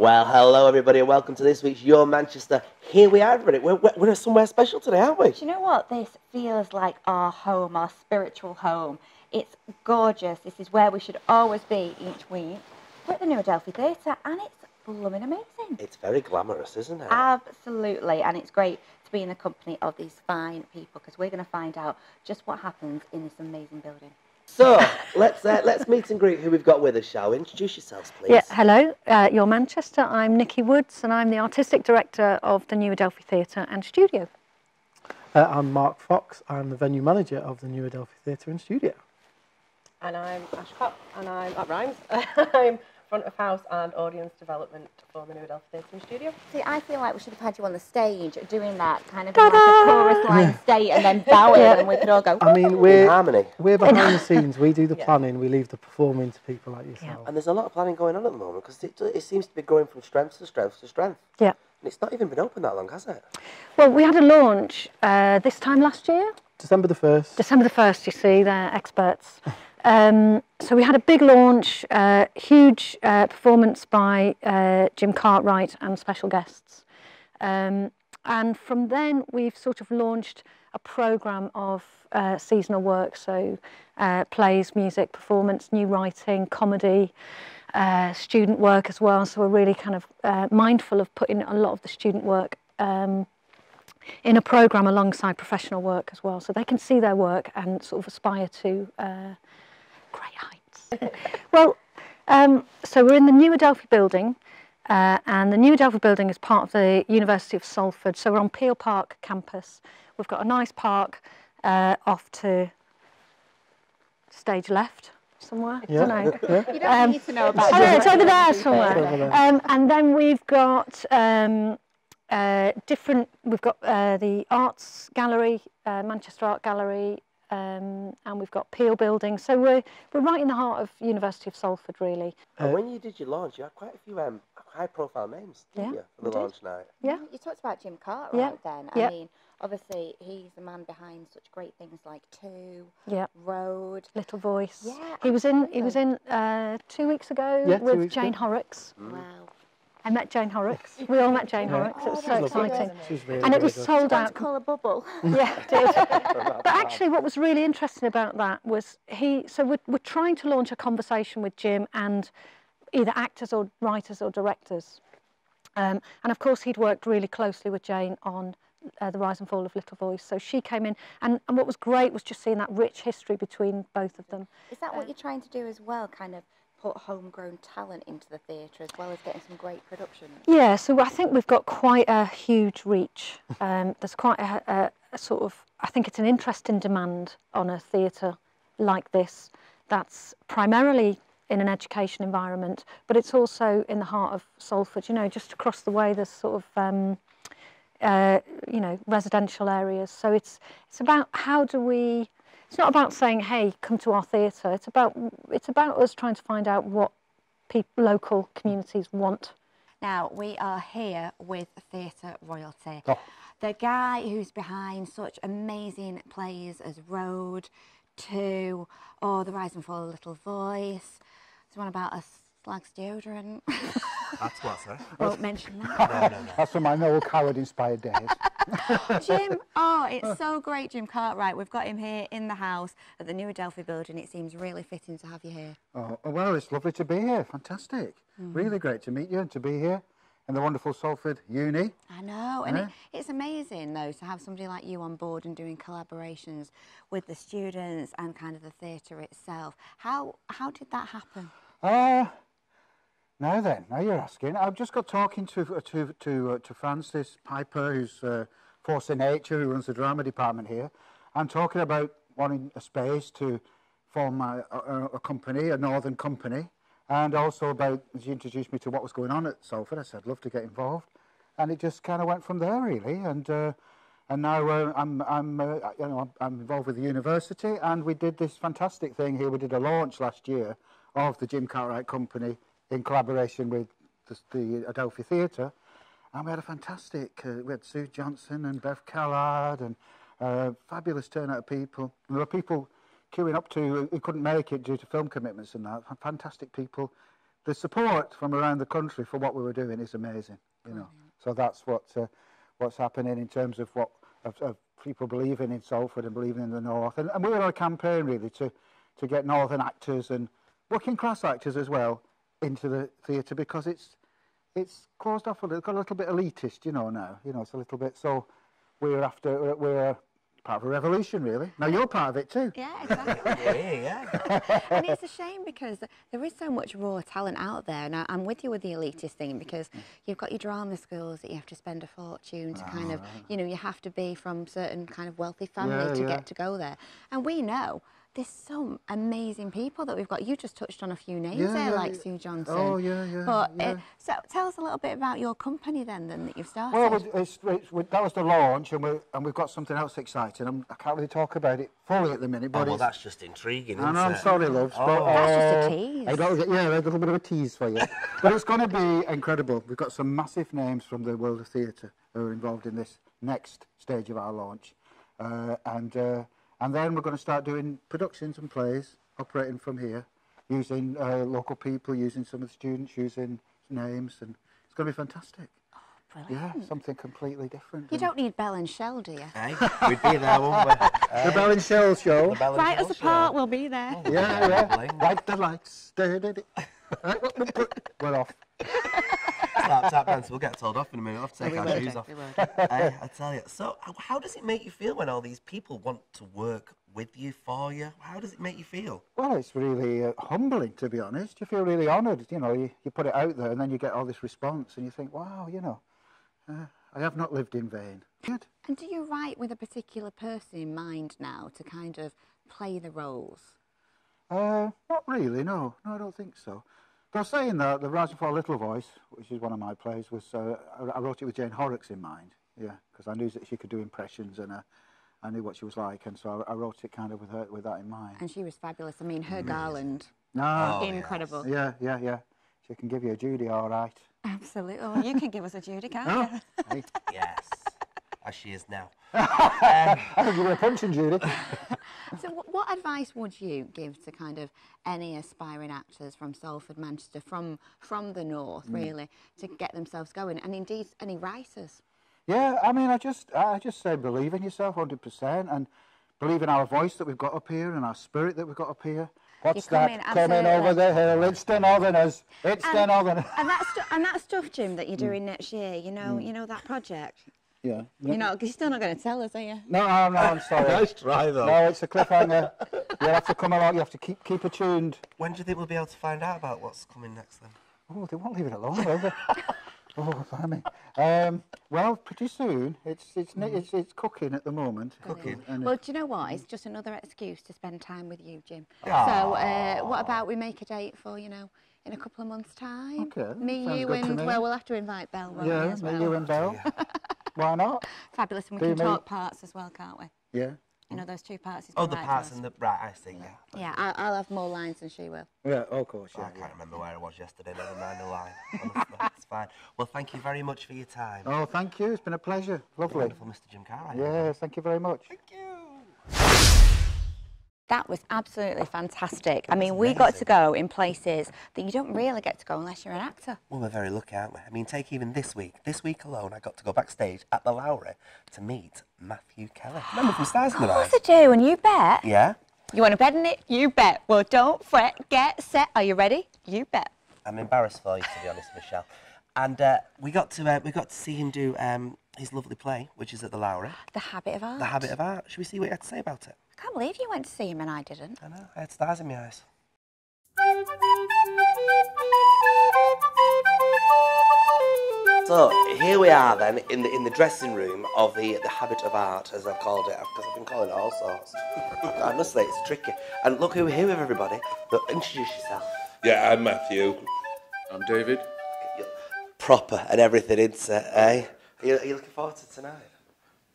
Well, hello everybody and welcome to this week's Your Manchester. Here we are, everybody. We're somewhere special today, aren't we? Do you know what? This feels like our home, our spiritual home. It's gorgeous. This is where we should always be each week. We're at the new Adelphi Theatre and it's blooming amazing. It's very glamorous, isn't it? Absolutely, and it's great to be in the company of these fine people because we're going to find out just what happens in this amazing building. So, let's meet and greet who we've got with us, shall we? Introduce yourselves, please. Yeah, hello, Your Manchester. I'm Nikki Woods and I'm the Artistic Director of the new Adelphi Theatre and Studio. I'm Mark Fox. I'm the venue manager of the new Adelphi Theatre and Studio. And I'm Ashcott, and that rhymes. I'm front of house and audience development for the new Adelphi Theatre and Studio. See, I feel like we should have had you on the stage doing that kind of in like a chorus line state and then bowing and we could all go. I mean, harmony. We're behind the scenes. We do the planning. We leave the performing to people like yourself. And there's a lot of planning going on at the moment because it seems to be going from strength to strength to strength. Yeah. And it's not even been open that long, has it? Well, we had a launch this time last year. December the 1st. December the 1st, you see, they're experts. So we had a big launch, huge performance by Jim Cartwright and special guests. And from then we've sort of launched a programme of seasonal work, so plays, music, performance, new writing, comedy, student work as well. So we're really kind of mindful of putting a lot of the student work in a programme alongside professional work as well, so they can see their work and sort of aspire to great heights. Well, so we're in the new Adelphi building, and the new Adelphi building is part of the University of Salford, so we're on Peel Park campus. We've got a nice park off to stage left somewhere. Yeah. I don't know. You don't need to know about Oh, it's over there somewhere. Over there. And then we've got we've got the Arts Gallery, Manchester Art Gallery, and we've got Peel Building. So we're right in the heart of University of Salford, really. And when you did your launch, you had quite a few high-profile names, didn't you, for the launch night? Yeah. You talked about Jim Cartwright then. Yeah. I mean, obviously he's the man behind such great things like Two, Yeah. Road. Little Voice. Yeah, He was in 2 weeks ago Yeah, 2 with weeks Jane ago. Horrocks. Wow. I met Jane Horrocks. We all met Jane Horrocks. It was so She's lovely. exciting. She's really, And it was really good. sold Time out. to call a bubble. Yeah, it did. But actually what was really interesting about that was so we're trying to launch a conversation with Jim and either actors or writers or directors. And of course he'd worked really closely with Jane on the rise and fall of Little Voice. So she came in and what was great was just seeing that rich history between both of them. Is that what you're trying to do as well, kind of put homegrown talent into the theatre as well as getting some great production? Yeah, so I think we've got quite a huge reach. There's quite a sort of, I think it's an interesting demand on a theatre like this that's primarily in an education environment, but it's also in the heart of Salford, you know, just across the way there's sort of, you know, residential areas. So it's about how do we, it's not about saying, hey, come to our theatre. It's about us trying to find out what local communities want. Now, we are here with theatre royalty. Oh. The guy who's behind such amazing plays as Road, Two, or The Rise and Fall of Little Voice. There's one about a slag's deodorant. That's what, sir. Won't mention that. No. That's from my Noel Coward-inspired days. Jim, it's so great, Jim Cartwright. We've got him here in the house at the new Adelphi building. It seems really fitting to have you here. Oh, well, it's lovely to be here. Fantastic. Really great to meet you and to be here in the wonderful Salford Uni. I know, and it's amazing, though, to have somebody like you on board and doing collaborations with the students and kind of the theatre itself. How did that happen? Now you're asking. I've just got talking to Francis Piper, who's Force of Nature, who runs the drama department here. I'm talking about wanting a space to form a company, a northern company, and also about, as you introduced me to what was going on at Salford, I said I'd love to get involved, and it just kind of went from there really. And now I'm involved with the university, and we did this fantastic thing here. We did a launch last year of the Jim Cartwright Company in collaboration with the Adelphi Theatre, and we had a fantastic, we had Sue Johnson and Bev Callard and fabulous turnout of people. There were people queuing up who couldn't make it due to film commitments and that, fantastic people the support from around the country for what we were doing is amazing. You know, so that's what's happening in terms of what of people believing in Salford and believing in the North, and we were on a campaign really to get northern actors and working class actors as well into the theatre, because it's closed off a little, got a little bit elitist, you know, now. You know, it's a little bit, so we're part of a revolution, really. Now you're part of it too. Yeah, exactly. Yeah. And it's a shame because there is so much raw talent out there. And I'm with you with the elitist thing, because you've got your drama schools that you have to spend a fortune to kind of, you know, you have to be from certain kind of wealthy family to get to go there. And we know there's some amazing people that we've got. You just touched on a few names there, like Sue Johnson. Oh, yeah. But so tell us a little bit about your company then that you've started. Well, that was the launch, and we've got something else exciting. I can't really talk about it fully at the minute. But well, that's just intriguing, isn't I know, it? I'm sorry, loves. But, that's just a tease. A little bit of a tease for you. But it's going to be incredible. We've got some massive names from the world of theatre who are involved in this next stage of our launch. And then we're going to start doing productions and plays, operating from here, using local people, using some of the students, using names, and it's going to be fantastic. Oh, brilliant. Yeah, something completely different. You don't need Bell and Shell, do you? Hey, we'd be there, wouldn't we? The Bell and Shell show. Right as a part, we'll be there. Oh, Yeah. Light the lights. We're off. Tap dance. We'll get told off in a minute. We'll have to take our shoes off. I tell you. So, how does it make you feel when all these people want to work with you, for you? How does it make you feel? Well, it's really humbling, to be honest. You feel really honoured. You know, you put it out there, and then you get all this response, and you think, wow, you know, I have not lived in vain. Good. And do you write with a particular person in mind now to kind of play the roles? Not really, no. No, I don't think so. Though saying that, The Rise and Fall of Little Voice, which is one of my plays, was I wrote it with Jane Horrocks in mind, yeah, because I knew that she could do impressions, and I knew what she was like, and so I wrote it kind of with that in mind. And she was fabulous. I mean, her Garland, incredible. Yeah. She can give you a Judy, all right. Absolutely. Well, you can give us a Judy, can't you? Hey. Yes, as she is now. I can give you a punching, Judy. So what advice would you give to kind of any aspiring actors from Salford, Manchester, from the north, really, to get themselves going, and indeed any writers? Yeah, I mean, I just say believe in yourself 100%, and believe in our voice that we've got up here and our spirit that we've got up here. What's that coming over the hill? It's the Northerners. It's the Northerners. And that stuff, Jim, that you're doing next year, you know that project. Yeah. You're still not going to tell us, are you? No, I'm sorry. Nice try, though. No, it's a cliffhanger. You'll have to come along. You have to keep attuned. When do you think we'll be able to find out about what's coming next, then? Oh, they won't leave it alone, will they? Oh, blimey. Well, pretty soon. It's cooking at the moment. Cooking. Well, do you know what? It's just another excuse to spend time with you, Jim. Aww. So, what about we make a date for, in a couple of months' time? Okay. Me, Sounds you, good to and me. well, we'll have to invite Belle. won't we, Yeah, as me, well? you and Belle. Why not? Fabulous, and we Do can me. talk parts as well, can't we? Yeah. Those two parts. He's Oh, gonna the write parts to us. and the... Right, I see, yeah. Yeah, I'll have more lines than she will. Yeah, of course, Oh, yeah. I can't remember where I was yesterday, never mind the line. Honestly, it's fine. Well, thank you very much for your time. Oh, thank you. It's been a pleasure. Lovely. Wonderful, Mr. Jim Cartwright. Yeah, thank you very much. Thank you. That was absolutely fantastic. I mean, we amazing. got to go in places that you don't really get to go unless you're an actor. Well, we're very lucky, aren't we? I mean, take even this week. This week alone, I got to go backstage at the Lowry to meet Mathew Keller. Remember from Stars in the Of Night? course I do, and you bet. Yeah? You want to bet on it? You bet. Well, don't fret. Get set. Are you ready? You bet. I'm embarrassed for you, to be honest, Michelle. And we got to see him do his lovely play, which is at the Lowry. The Habit of Art. The Habit of Art. Should we see what he had to say about it? I can't believe you went to see him and I didn't. I know, I had stars in my eyes. So here we are then in the dressing room of the Habit of Art, as I've called it, because I've been calling it all sorts. Honestly, it's tricky. And look who we're here with, everybody. Look, introduce yourself. Yeah, I'm Mathew. I'm David. You're proper and everything, isn't it, eh? Are you looking forward to tonight?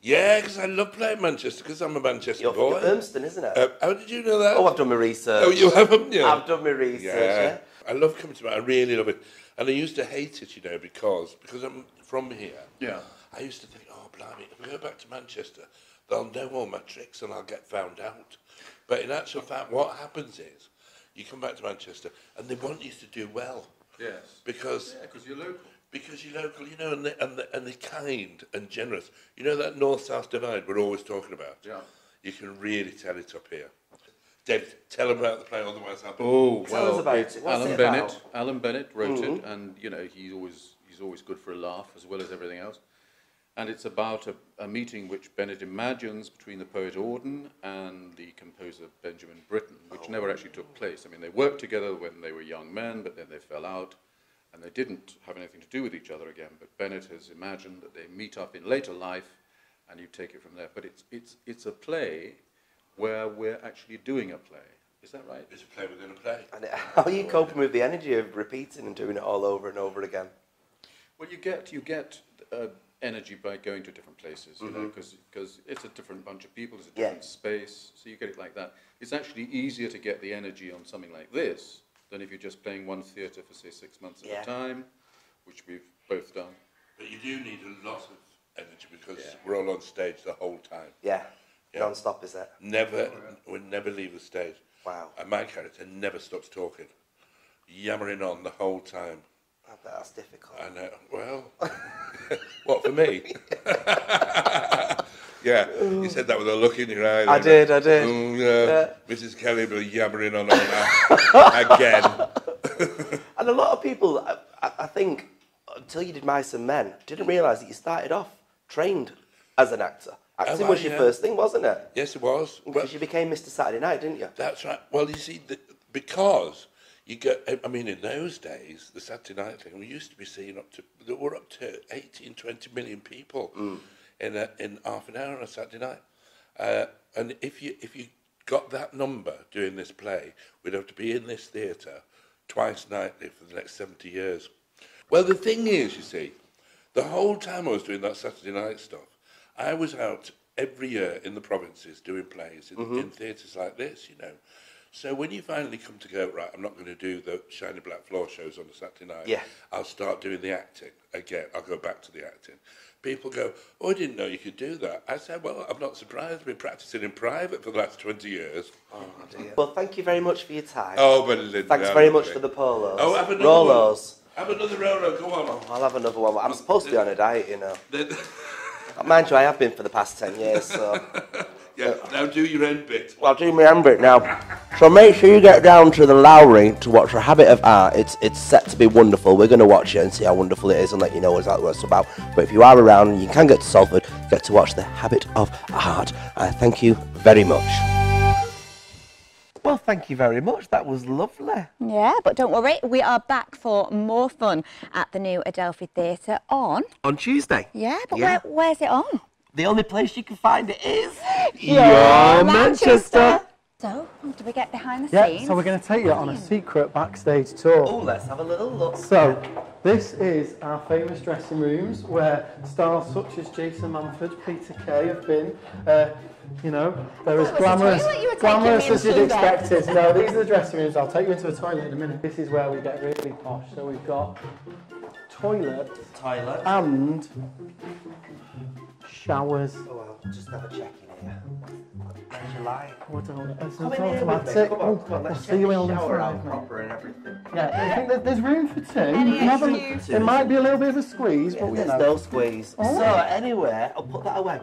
Yeah, because I love playing Manchester, because I'm a Manchester You're boy. Urmston, isn't it? How did you know that? Oh, I've done my research. Oh, you haven't, yeah? I've done my research, yeah. I love coming to Manchester. I really love it. And I used to hate it, because I'm from here. Yeah. I used to think, oh, blimey, if I go back to Manchester, they'll know all my tricks and I'll get found out. But in actual fact, what happens is, you come back to Manchester, and they want you to do well. Yes. Because you're local. Because you're local, you know, and they're kind and generous. You know that north-south divide we're always talking about? Yeah. You can really tell it up here. David, tell them about the play, otherwise I'll be... Oh, tell us about it. What's it about? Alan Bennett wrote it, and, you know, he's always good for a laugh, as well as everything else. And it's about a meeting which Bennett imagines between the poet Auden and the composer Benjamin Britten, which never actually took place. I mean, they worked together when they were young men, but then they fell out, and they didn't have anything to do with each other again. But Bennett has imagined that they meet up in later life, and you take it from there. But it's a play where we're actually doing a play. Is that right? It's a play within a play. And how are you coping with the energy of repeating and doing it all over and over again? Well, you get energy by going to different places, you know, because it's a different bunch of people, it's a different space, so you get it like that. It's actually easier to get the energy on something like this than if you're just playing one theatre for, say, 6 months at a time, which we've both done. But you do need a lot of energy because we're all on stage the whole time. Yeah, non-stop, is it? We never leave the stage. Wow. And my character never stops talking, yammering on the whole time. I bet that's difficult. I know. Well, what, for me? Yeah, you said that with a look in your eye. I did. Mrs. Kelly will be yammering on that again. And a lot of people, I think, until you did Mice and Men, didn't realise that you started off trained as an actor. Acting was your first thing, wasn't it? Yes, it was. Because you became Mr. Saturday Night, didn't you? That's right. Well, you see, because you get, I mean, in those days, the Saturday night thing, we used to be seeing there were up to 18, 20 million people in half an hour on a Saturday night. And if you got that number doing this play, we'd have to be in this theatre twice nightly for the next 70 years. Well, the thing is, you see, the whole time I was doing that Saturday night stuff, I was out every year in the provinces doing plays in theatres like this, you know. So when you finally come to go, right, I'm not going to do the shiny black floor shows on a Saturday night. I'll start doing the acting again. I'll go back to the acting. People go, oh, I didn't know you could do that. I said, well, I'm not surprised. I've been practising in private for the last 20 years. Oh, dear. Well, thank you very much for your time. Oh, but Linda, thanks very much for the polos. Oh, have another Rolos. One. Have another Rolo, go on. Oh, I'll have another one. I'm supposed to be on a diet, you know. Mind you, I have been for the past 10 years, so... Yeah, now do your end bit. Well, I'll do my end bit now. So make sure you get down to the Lowry to watch A Habit of Art. It's set to be wonderful. We're going to watch it and see how wonderful it is and let you know exactly what it's about. But if you are around and you can get to Salford, get to watch The Habit of Art. Thank you very much. Well, thank you very much. That was lovely. Yeah, but don't worry, we are back for more fun at the new Adelphi Theatre on Tuesday. Yeah, but where's it on? The only place you can find it is... Your Manchester. So, do we get behind the scenes? Yeah, so we're going to take you on a secret backstage tour. Oh, let's have a little look. So, this is our famous dressing rooms where stars such as Jason Manford, Peter Kay have been. You know, they're as glamorous as you'd expected. No, these are the dressing rooms. I'll take you into a toilet in a minute. This is where we get really posh. So we've got toilet and showers. Oh, I'll just have a check in here. Where's your light? Oh, it's Come in here with me. Come on, let's check the shower out proper and everything. Yeah, I think there's room for two. It might be a little bit of a squeeze, but there's no squeeze. So anyway, I'll put that away.